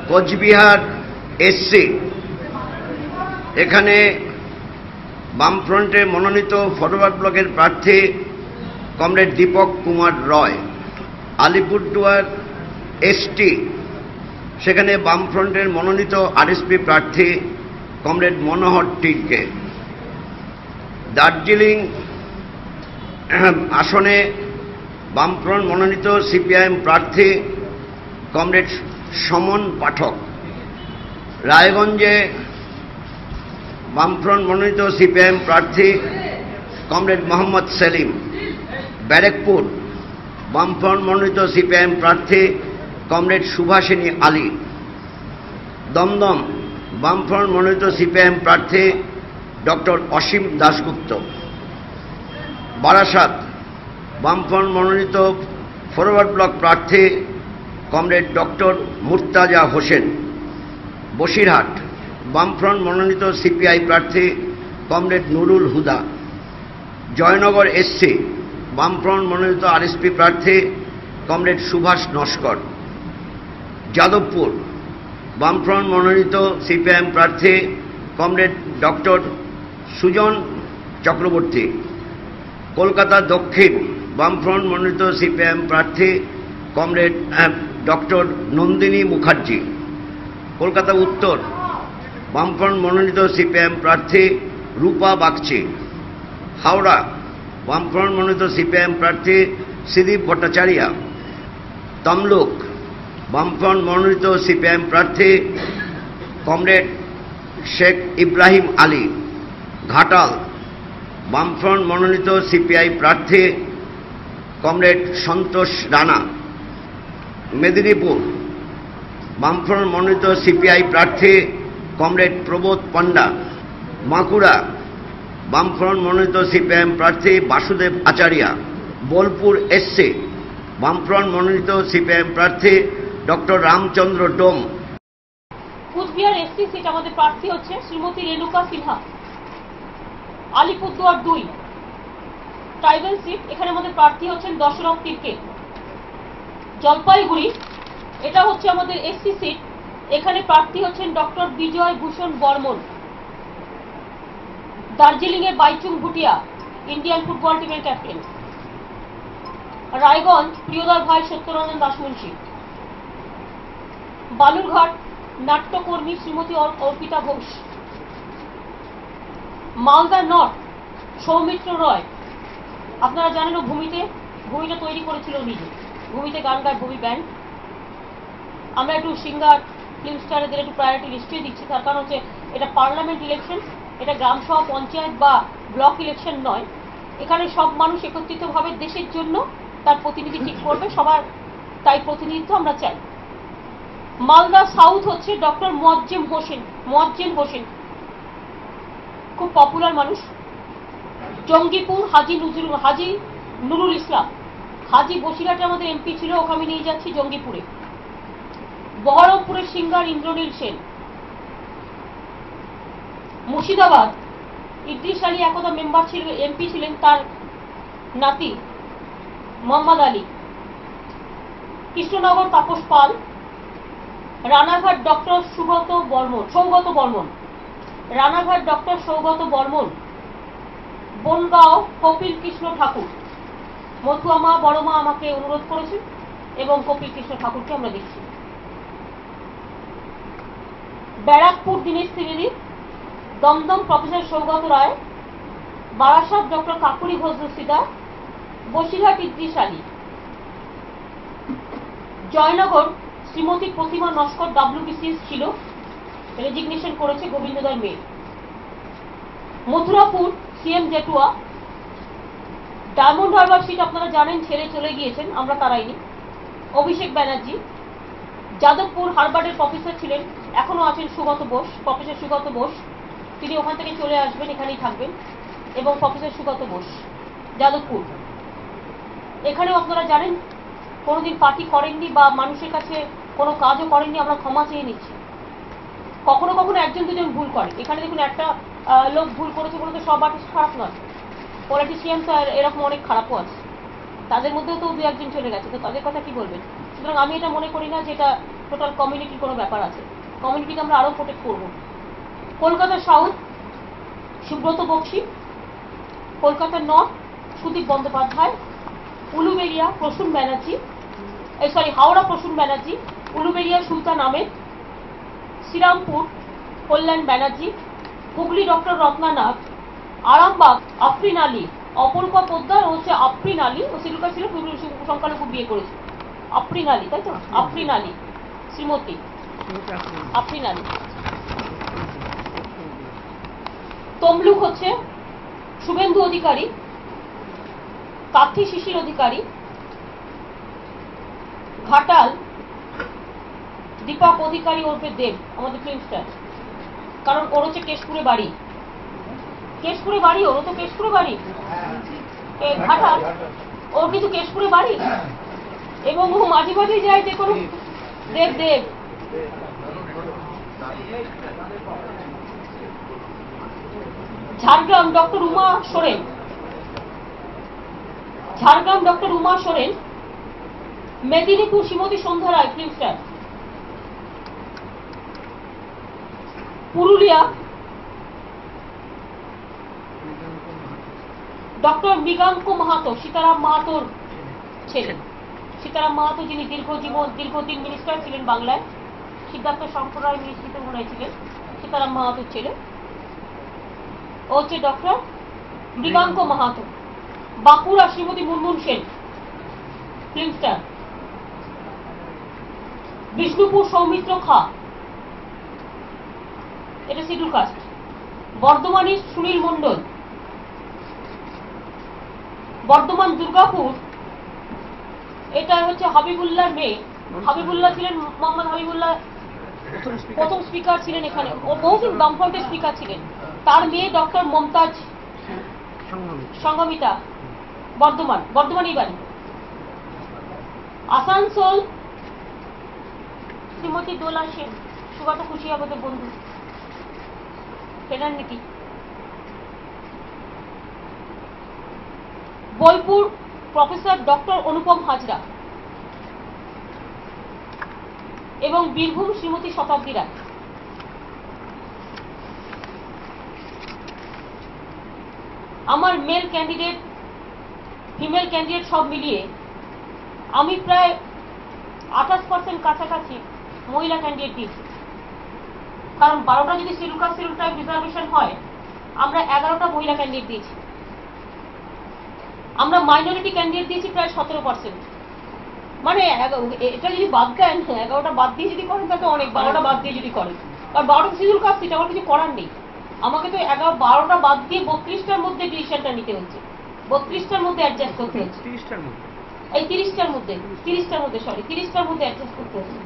Cooch Behar SC, এখানে বামফ্রন্টে মনোনীত forward ব্লকের প্রার্থী কমরেড দীপক কুমার রয়। আলিপুরদুয়ার এসটি, সেখানে বামফ্রন্টের মনোনীত আরএসপি প্রার্থী কমরেড মনোহর টিরকে। দার্জিলিং আসনে বামফ্রন্ট মনোনীত সিপিআইএম প্রার্থী কমরেড সমন পাঠক। রায়গঞ্জে বামফ্রন্ট মনোনীত সিপিআইএম প্রার্থী কমরেড মোহাম্মদ সেলিম। ব্যারেকপুর বামফ্রন্ট মনোনীত সিপিআইএম প্রার্থী কমরেড সুভাষিনী আলী। দমদম বামফ্রন্ট মনোনীত সিপিআইএম প্রার্থী ডক্টর অসীম দাশগুপ্ত। বারাসাত বামফ্রন্ট মনোনীত ফরওয়ার্ড ব্লক প্রার্থী কমরেড ডক্টর মুর্তাজা হোসেন। বসিরহাট বামফ্রন্ট মনোনীত সিপিআই প্রার্থী কমরেড নুরুল হুদা। জয়নগর এসসি বামফ্রন্ট মনোনীত আরএসপি প্রার্থী কমরেড সুভাষ নস্কর। যাদবপুর বামফ্রন্ট মনোনীত সিপিআইএম প্রার্থী কমরেড ডক্টর সুজন চক্রবর্তী। কলকাতা দক্ষিণ বামফ্রন্ট মনোনীত সিপিআইএম প্রার্থী কমরেড ডক্টর নন্দিনী মুখার্জি। কলকাতা উত্তর বামফ্রন্ট মনোনীত সিপিআইএম প্রার্থী রূপা বাগচি। হাওড়া বামফ্রন্ট মনোনীত সিপিআইএম প্রার্থী শ্রীদীপ ভট্টাচার্য। তমলুক বামফ্রন্ট মনোনীত সিপিআইএম প্রার্থী কমরেড শেখ ইব্রাহিম আলী। ঘাটাল বামফ্রন্ট মনোনীত সিপিআই প্রার্থী কমরেড সন্তোষ রানা। মেদিনীপুর বামফ্রন্ট মনোনীত সিপিআই প্রার্থী কমরেড প্রবোধ পণ্ডা। বাঁকুড়া বামফ্রন্ট মনোনীত সিপিআইএম প্রার্থী বাসুদেব আচার্য। বোলপুর এসসি বামফ্রন্ট মনোনীত সিপিআইএম প্রার্থী ডক্টর রামচন্দ্র ডোম। কুচবিহার এসসি সিট আমাদের প্রার্থী হচ্ছে শ্রীমতী রেণুকা সিনহা। আলিপুরদুয়ার 2 ট্রাইবাল সিট, এখানে আমাদের প্রার্থী হচ্ছেন দশরথ তির্কে। জলপাইগুড়ি এটা হচ্ছে আমাদের এসসি সিট, এখানে প্রার্থী হচ্ছেন ডক্টর বিজয় ভূষণ বর্মন। দার্জিলিং এ বাইচুং ভুটিয়া, ইন্ডিয়ান ফুটবল টিমের ক্যাপ্টেন। রায়গঞ্জ প্রিয়দার ভাই সত্যরঞ্জন দাসমুন্সী। বালুরঘাট নাট্যকর্মী শ্রীমতী অর্পিতা ঘোষ। মালদা নর্থ সৌমিত্র রয়, আপনারা জানেন ও ভূমিটা তৈরি করেছিল নিজে, ভূমিতে গান গায় ভূমি ব্যান্ড। আমরা একটু সিঙ্গার ফিল্ম স্টারদের একটু প্রায়োরিটি নিশ্চয়ই দিচ্ছি, তার কারণ হচ্ছে এটা পার্লামেন্ট ইলেকশন, এটা গ্রাম সভা পঞ্চায়েত বা ব্লক ইলেকশন নয়। এখানে সব মানুষ একত্রিতভাবে দেশের জন্য তার প্রতিনিধি ঠিক করবে, সবার তাই প্রতিনিধিত্ব আমরা চাই। মালদা সাউথ হচ্ছে ডক্টর মোয়াজ্জেম হোসেন, খুব পপুলার মানুষ। জঙ্গিপুর হাজি নুরুল ইসলাম। হাজি বসিরহাটে আমাদের এমপি ছিল, ওকে আমি নিয়ে যাচ্ছি জঙ্গিপুরে। বহরমপুরের সিঙ্গার ইন্দ্রনীল সেন। মুর্শিদাবাদ ইদ্রিস আলী একদা মেম্বার ছিল, এমপি ছিলেন, তার নাতি মোহাম্মদ আলী। কৃষ্ণনগর তাপস পাল। রানাঘাট ডক্টর সৌগত বর্মন। রানাঘাট ডক্টর সৌগত বর্মন। বনগাঁও কপিল কৃষ্ণ ঠাকুর। মথুয়া মা বড় মা আমাকে অনুরোধ করেছেন এবং কপিল কৃষ্ণ ঠাকুরকে আমরা দেখছি। Barrackpore Dinesh Trivedi. Dumdum professor Saugata Roy. Barasat doctor Kakoli Ghosh Dastidar. Basirhat Idris Ali. Joynagar Shrimati Pratima Naskar, WBCS ছিল, রেজিগনেশন করেছে, গোবিন্দদার মেয়ে। Mathurapur CM Jatua. Diamond Harbour seat আপনারা জানেন ছেড়ে চলে গিয়েছেন, আমরা তারাইনি, অভিষেক ব্যানার্জি। যাদবপুর হারবার্ডের প্রফেসর ছিলেন, এখনো আছেন প্রফেসর সুগত বোস, তিনি ওখান থেকে চলে আসবেন, এখানেই থাকবেন, এবং প্রফেসর সুগত বোস। যাদবপুর এখানেও আপনারা জানেন কোনোদিন পার্টি করেননি বা মানুষের কাছে কোনো কাজও করেননি, আমরা ক্ষমা চেয়ে নিচ্ছি। কখনো কখনো একজন দুজন ভুল করে, এখানে দেখুন একটা লোক ভুল করেছে বলে তো সব আর্টিস্ট খারাপ নয়, পলিটিশিয়ান তো এরকম অনেক খারাপও আছে, তাদের মধ্যেও তো দু একজন চলে গেছে, তো তাদের কথা কি বলবেন। সুতরাং আমি এটা মনে করি না যে এটা টোটাল কমিউনিটির কোনো ব্যাপার আছে, কমিউনিটিকে আমরা আরও প্রোটেক্ট করব। কলকাতা সাউথ সুব্রত বক্সি, কলকাতা নর্থ সুদীপ বন্দ্যোপাধ্যায়, উলুবেড়িয়া প্রসূন ব্যানার্জি, হাওড়া প্রসূন ব্যানার্জি, উলুবেড়িয়া সুলতান আহমেদ, শ্রীরামপুর কল্যাণ ব্যানার্জি, হুগলি ডক্টর রত্না নাথ, আরামবাগ আফরিন আলী, অপরূপা পোদ্দার হচ্ছে আফরিন আলী, ও সিলুকা ছিল সংখ্যালঘু বিয়ে করেছে, আফরিন আলী, তাই তো? আফরিন আলী শ্রীমতী আফরিন আলী। তমলুক হচ্ছে শুভেন্দু অধিকারী, কাথি শিশির অধিকারী, ঘাটাল দীপক অধিকারী ওরফে দেব, আমাদের ফিল্ম স্টার, কারণ ওর হচ্ছে কেশপুরে বাড়ি, কেশপুরে বাড়ি, ওরও তো কেশপুরে বাড়ি, ঘাটাল ওর কিন্তু কেশপুরে বাড়ি, এবং ও মাঝে মাঝে যায় যে কোনো দেব দেব। Jhargram doctor Uma Soren, Jhargram doctor Uma Soren, Medinipur Shrimati Sandhya Roy film star, Purulia doctor Mriganka Mahato, Sitaram মাহাতোর ছেলে, সীতারাম মাহাতো যিনি দীর্ঘদিন মিনিস্টার ছিলেন বাংলায়, সিদ্ধার্থ শঙ্কর মিনিস্ট্রিতে মনে ছিলেন, সীতারাম মাহাতোর ছেলে, ও হচ্ছে doctor Mriganka Mahato. Bankura Shrimati Moonmoon Sen film star, Bishnupur Soumitra Khan, এটা শিডিউল কাস্ট, বর্ধমানের সুনীল মণ্ডল, বর্ধমান দুর্গাপুর এটা হচ্ছে হাবিবুল্লাহর মেয়ে, হাবিবুল্লাহ ছিলেন, মোহাম্মদ হাবিবুল্লাহ প্রথম স্পিকার ছিলেন এখানে, ও বহুদিন বামফ্রন্টের স্পিকার ছিলেন, তার মেয়ে ডক্টর মমতাজ সংঘমিতা, বর্ধমানই বাড়ি। আসানসোল শ্রীমতী দোলা সেন, সুগত খুশি আমাদের বন্ধু, ফেরার নীতি। বোলপুর প্রফেসর ডক্টর অনুপম হাজরা, এবং বীরভূম শ্রীমতী শতাব্দী রায়। আমার মেল ক্যান্ডিডেট ফিমেল ক্যান্ডিডেট সব মিলিয়ে আমি প্রায় 28% কাছাকাছি মহিলা ক্যান্ডিডেট দিয়েছি, কারণ 12টা যদি schedule caste schedule tribe reservation হয়, আমরা 11টা মহিলা ক্যান্ডিডেট দিয়েছি। আমরা মাইনরিটি ক্যান্ডিডেট দিয়েছি প্রায় 17%, মানে এটা যদি বাদ দেন, 11টা বাদ দিয়ে যদি করেন তাহলে অনেক, 12টা বাদ দিয়ে যদি করেন, কারণ 12টা শিডিউল কাস্ট এটা আমার কিছু করার নেই, আমাকে তো 12টা বাদ দিয়ে 32টার মধ্যে ডিসিশনটা নিতে হচ্ছে, 32টার মধ্যে অ্যাডজাস্ট করতে হচ্ছে, এই 30টার মধ্যে অ্যাডজাস্ট করতে হচ্ছে।